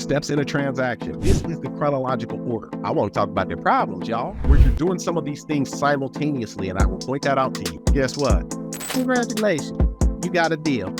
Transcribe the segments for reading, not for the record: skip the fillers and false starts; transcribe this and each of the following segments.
Steps in a transaction. This is the chronological order. I want to talk about the problems, y'all, where you're doing some of these things simultaneously, and I will point that out to you. Guess what? Congratulations, you got a deal.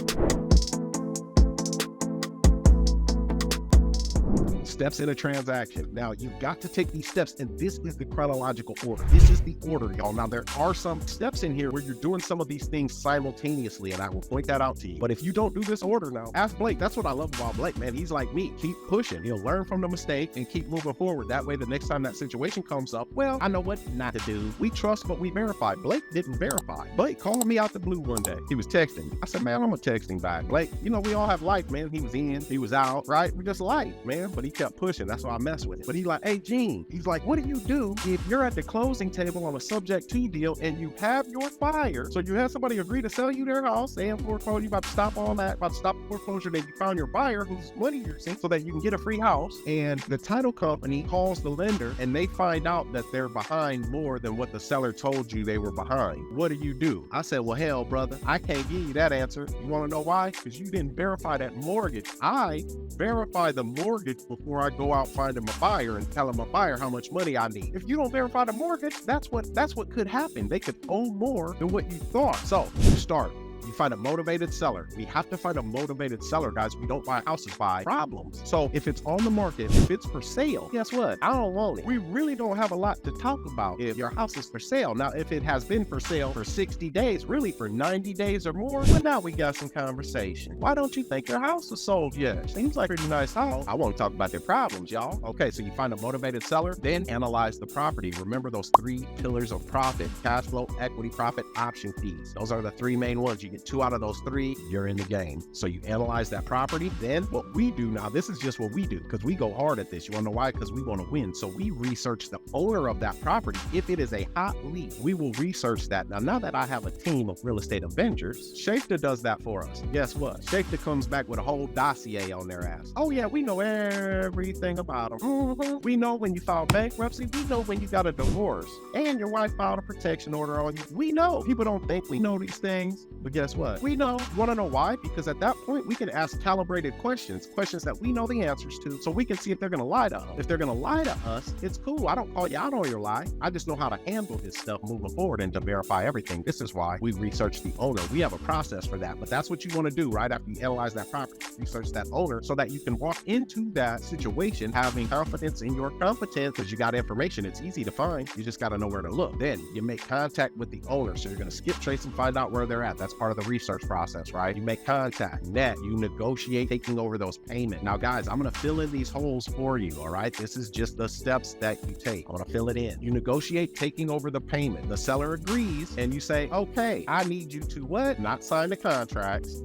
Steps in a transaction. Now, you've got to take these steps, and this is the chronological order. This is the order, y'all. Now, there are some steps in here where you're doing some of these things simultaneously, and I will point that out to you. But if you don't do this order now, ask Blake. That's what I love about Blake, man. He's like me. Keep pushing. He'll learn from the mistake and keep moving forward. That way, the next time that situation comes up, well, I know what not to do. We trust, but we verify. Blake didn't verify. Blake called me out the blue one day. He was texting. I said, man, I'm going to text him back. Blake, you know, we all have life, man. He was in, he was out, right? We just life, man. But he kept pushing. That's why I messed with it. But he's like, hey, Gene, he's like, what do you do if you're at the closing table on a subject to deal and you have your buyer? So you have somebody agree to sell you their house, they have foreclosure, you about to stop all that, about to stop the foreclosure, then you found your buyer whose money you're seeing so that you can get a free house. And the title company calls the lender and they find out that they're behind more than what the seller told you they were behind. What do? I said, well, hell, brother, I can't give you that answer. You want to know why? Because you didn't verify that mortgage. I verify the mortgage before I go out finding my buyer and telling my buyer how much money I need. If you don't verify the mortgage, that's what could happen. They could owe more than what you thought. So you start. You find a motivated seller. We have to find a motivated seller, guys. We don't buy houses by problems. So if it's on the market, if it's for sale, guess what? I don't want it. We really don't have a lot to talk about if your house is for sale. Now, if it has been for sale for 60 days, really for 90 days or more, well, now we got some conversation. Why don't you think your house is sold yet? Seems like a pretty nice house. I want to talk about their problems, y'all. Okay, so you find a motivated seller, then analyze the property. Remember those 3 pillars of profit: cash flow, equity, profit, option fees. Those are the 3 main ones. You get 2 out of those 3, you're in the game. So you analyze that property. Then what we do now, this is just what we do because we go hard at this. You want to know why? Because we want to win. So we research the owner of that property. If it is a hot lead, we will research that. Now that I have a team of real estate Avengers, Shafta does that for us. Guess what? Shafta comes back with a whole dossier on their ass. Oh yeah, we know everything about them. We know when you filed bankruptcy. We know when you got a divorce and your wife filed a protection order on you. We know. People don't think we know these things, but guess what? We know. You want to know why? Because at that point, we can ask calibrated questions that we know the answers to, so we can see if they're going to lie to us. If they're going to lie to us, it's cool. I don't call you out on your lie. I just know how to handle this stuff moving forward and to verify everything. This is why we research the owner. We have a process for that, but that's what you want to do right after you analyze that property. Research that owner so that you can walk into that situation having confidence in your competence because you got information. It's easy to find. You just got to know where to look. Then you make contact with the owner. So you're going to skip trace and find out where they're at. That's part of the research process, right? You make contact, you negotiate taking over those payments. Now, guys, I'm going to fill in these holes for you, all right? This is just the steps that you take. I'm going to fill it in. You negotiate taking over the payment. The seller agrees, and you say, okay, I need you to what? Not sign the contracts.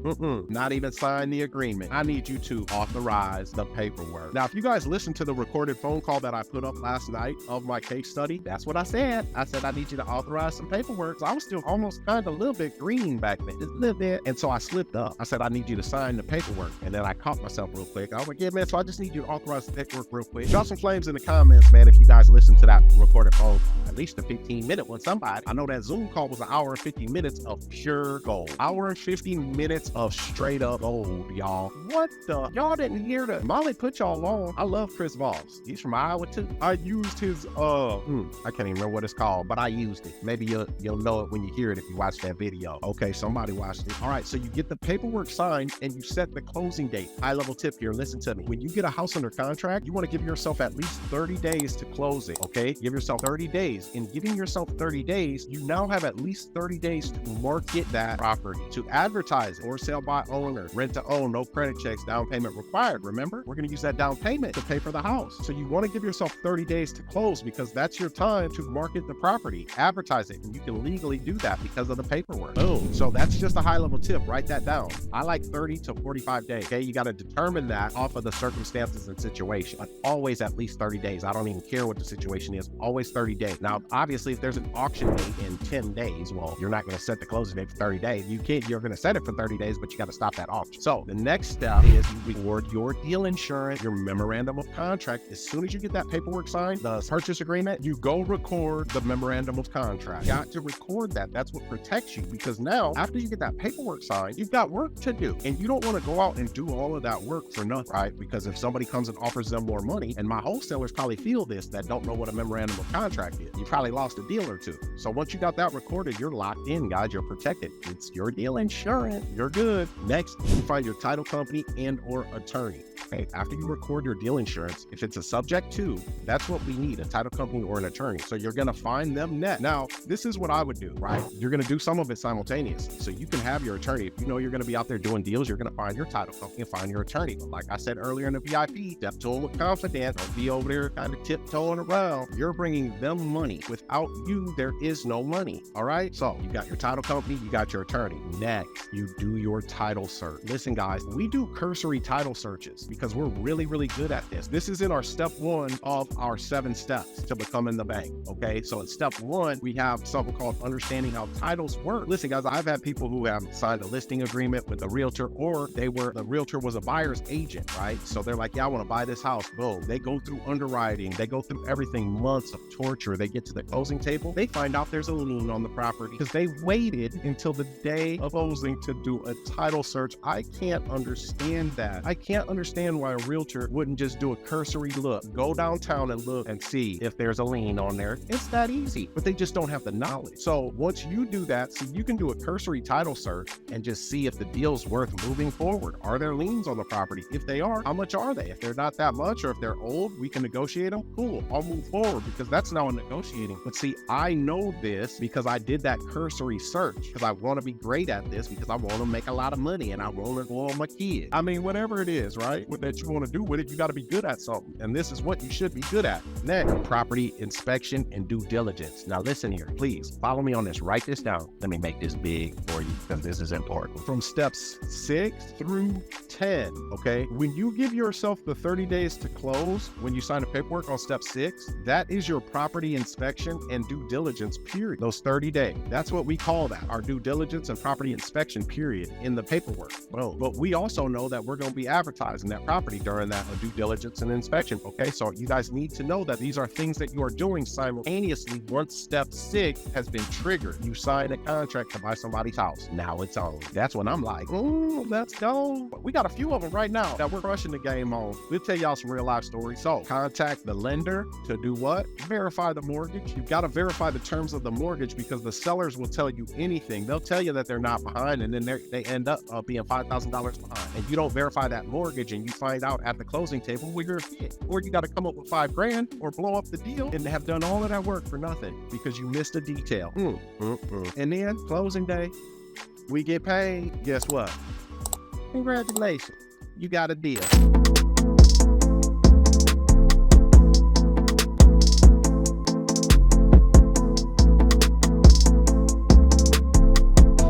Not even sign the agreement. I need you to authorize the paperwork. Now, if you guys listened to the recorded phone call that I put up last night of my case study, that's what I said. I said, I need you to authorize some paperwork. So I was still almost kind of a little bit green back then, just a little bit. And so I slipped up. I said, I need you to sign the paperwork. And then I caught myself real quick. I was like, yeah, man, so I just need you to authorize the paperwork real quick. Drop some flames in the comments, man, if you guys listen to that recorded phone call. At least a 15-minute one. Somebody. I know that Zoom call was an hour and 50 minutes of pure gold. Hour and 50 minutes of straight up gold, y'all. What the? Y'all didn't hear that. Molly put y'all on. I love Chris Voss. He's from Iowa too. I used his, I can't even remember what it's called, but I used it. Maybe you'll know it when you hear it if you watch that video. Okay, somebody watched it. All right, so you get the paperwork signed and you set the closing date. High level tip here, listen to me. When you get a house under contract, you want to give yourself at least 30 days to close it, okay? Give yourself 30 days. In giving yourself 30 days, you now have at least 30 days to market that property, to advertise it, or sell by owner, rent to own, no credit checks, down payment required. Remember, we're going to use that down payment to pay for the house. So you want to give yourself 30 days to close because that's your time to market the property, advertise it, and you can legally do that because of the paperwork. Boom. So that's just a high level tip. Write that down. I like 30 to 45 days. Okay, you got to determine that off of the circumstances and situation, but always at least 30 days. I don't even care what the situation is. Always 30 days. Now, obviously, if there's an auction date in 10 days, well, you're not going to set the closing date for 30 days. You're going to set it for 30 days, but you got to stop that auction. So the next step is you record your deal insurance, your memorandum of contract. As soon as you get that paperwork signed, the purchase agreement, you go record the memorandum of contract. You got to record that. That's what protects you because now, after as you get that paperwork signed, you've got work to do. And you don't want to go out and do all of that work for nothing, right? Because if somebody comes and offers them more money, and my wholesalers probably feel this that don't know what a memorandum of contract is, you probably lost a deal or two. So once you got that recorded, you're locked in, guys. You're protected. It's your deal insurance. You're good. Next, you find your title company and or attorney. Okay, after you record your deal insurance, if it's a subject to, that's what we need, a title company or an attorney. So you're gonna find them next. Now, this is what I would do, right? You're gonna do some of it simultaneously. So you can have your attorney. If you know you're gonna be out there doing deals, you're gonna find your title company and find your attorney. But like I said earlier in the VIP, step to them with confidence. Don't be over there kind of tiptoeing around. You're bringing them money. Without you, there is no money, all right? So you got your title company, you got your attorney. Next, you do your title search. Listen, guys, we do cursory title searches because we're really, really good at this. This is in our step 1 of our 7 steps to becoming the bank, okay? So in step 1, we have something called understanding how titles work. Listen, guys, I've had people who have signed a listing agreement with a realtor, or the realtor was a buyer's agent, right? So they're like, yeah, I want to buy this house. Boom. They go through underwriting. They go through everything, months of torture. They get to the closing table. They find out there's a lien on the property because they waited until the day of closing to do a title search. I can't understand that. I can't understand why a realtor wouldn't just do a cursory look, go downtown and look and see if there's a lien on there. It's that easy, but they just don't have the knowledge. So once you do that, so you can do a cursory title search and just see if the deal's worth moving forward. Are there liens on the property? If they are, how much are they? If they're not that much, or if they're old, we can negotiate them. Cool, I'll move forward, because that's now a negotiating. But see, I know this because I did that cursory search, because I want to be great at this, because I want to make a lot of money and I want to go on my kids. I mean, whatever it is, right? What that you want to do with it, you got to be good at something. And this is what you should be good at. Next, property inspection and due diligence. Now listen here, please follow me on this. Write this down. Let me make this big for you because this is important. From steps 6 through 10, okay? When you give yourself the 30 days to close, when you sign the paperwork on step 6, that is your property inspection and due diligence period. Those 30 days. That's what we call that, our due diligence and property inspection period in the paperwork. Well, but we also know that we're going to be advertising that property during that due diligence and inspection, okay? So you guys need to know that these are things that you are doing simultaneously once step 6 has been triggered. You sign a contract to buy somebody's house. Now it's on. That's when I'm like, let's go. We got a few of them right now that we're crushing the game on. We'll tell y'all some real life stories. So contact the lender to do what? Verify the mortgage. You've got to verify the terms of the mortgage, because the sellers will tell you anything. They'll tell you that they're not behind, and then they end up being $5,000 behind. And you don't verify that mortgage, and you find out at the closing table where you're hit. Or you got to come up with $5,000 or blow up the deal and have done all of that work for nothing because you missed a detail. And then closing day, we get paid. Guess what? Congratulations, you got a deal.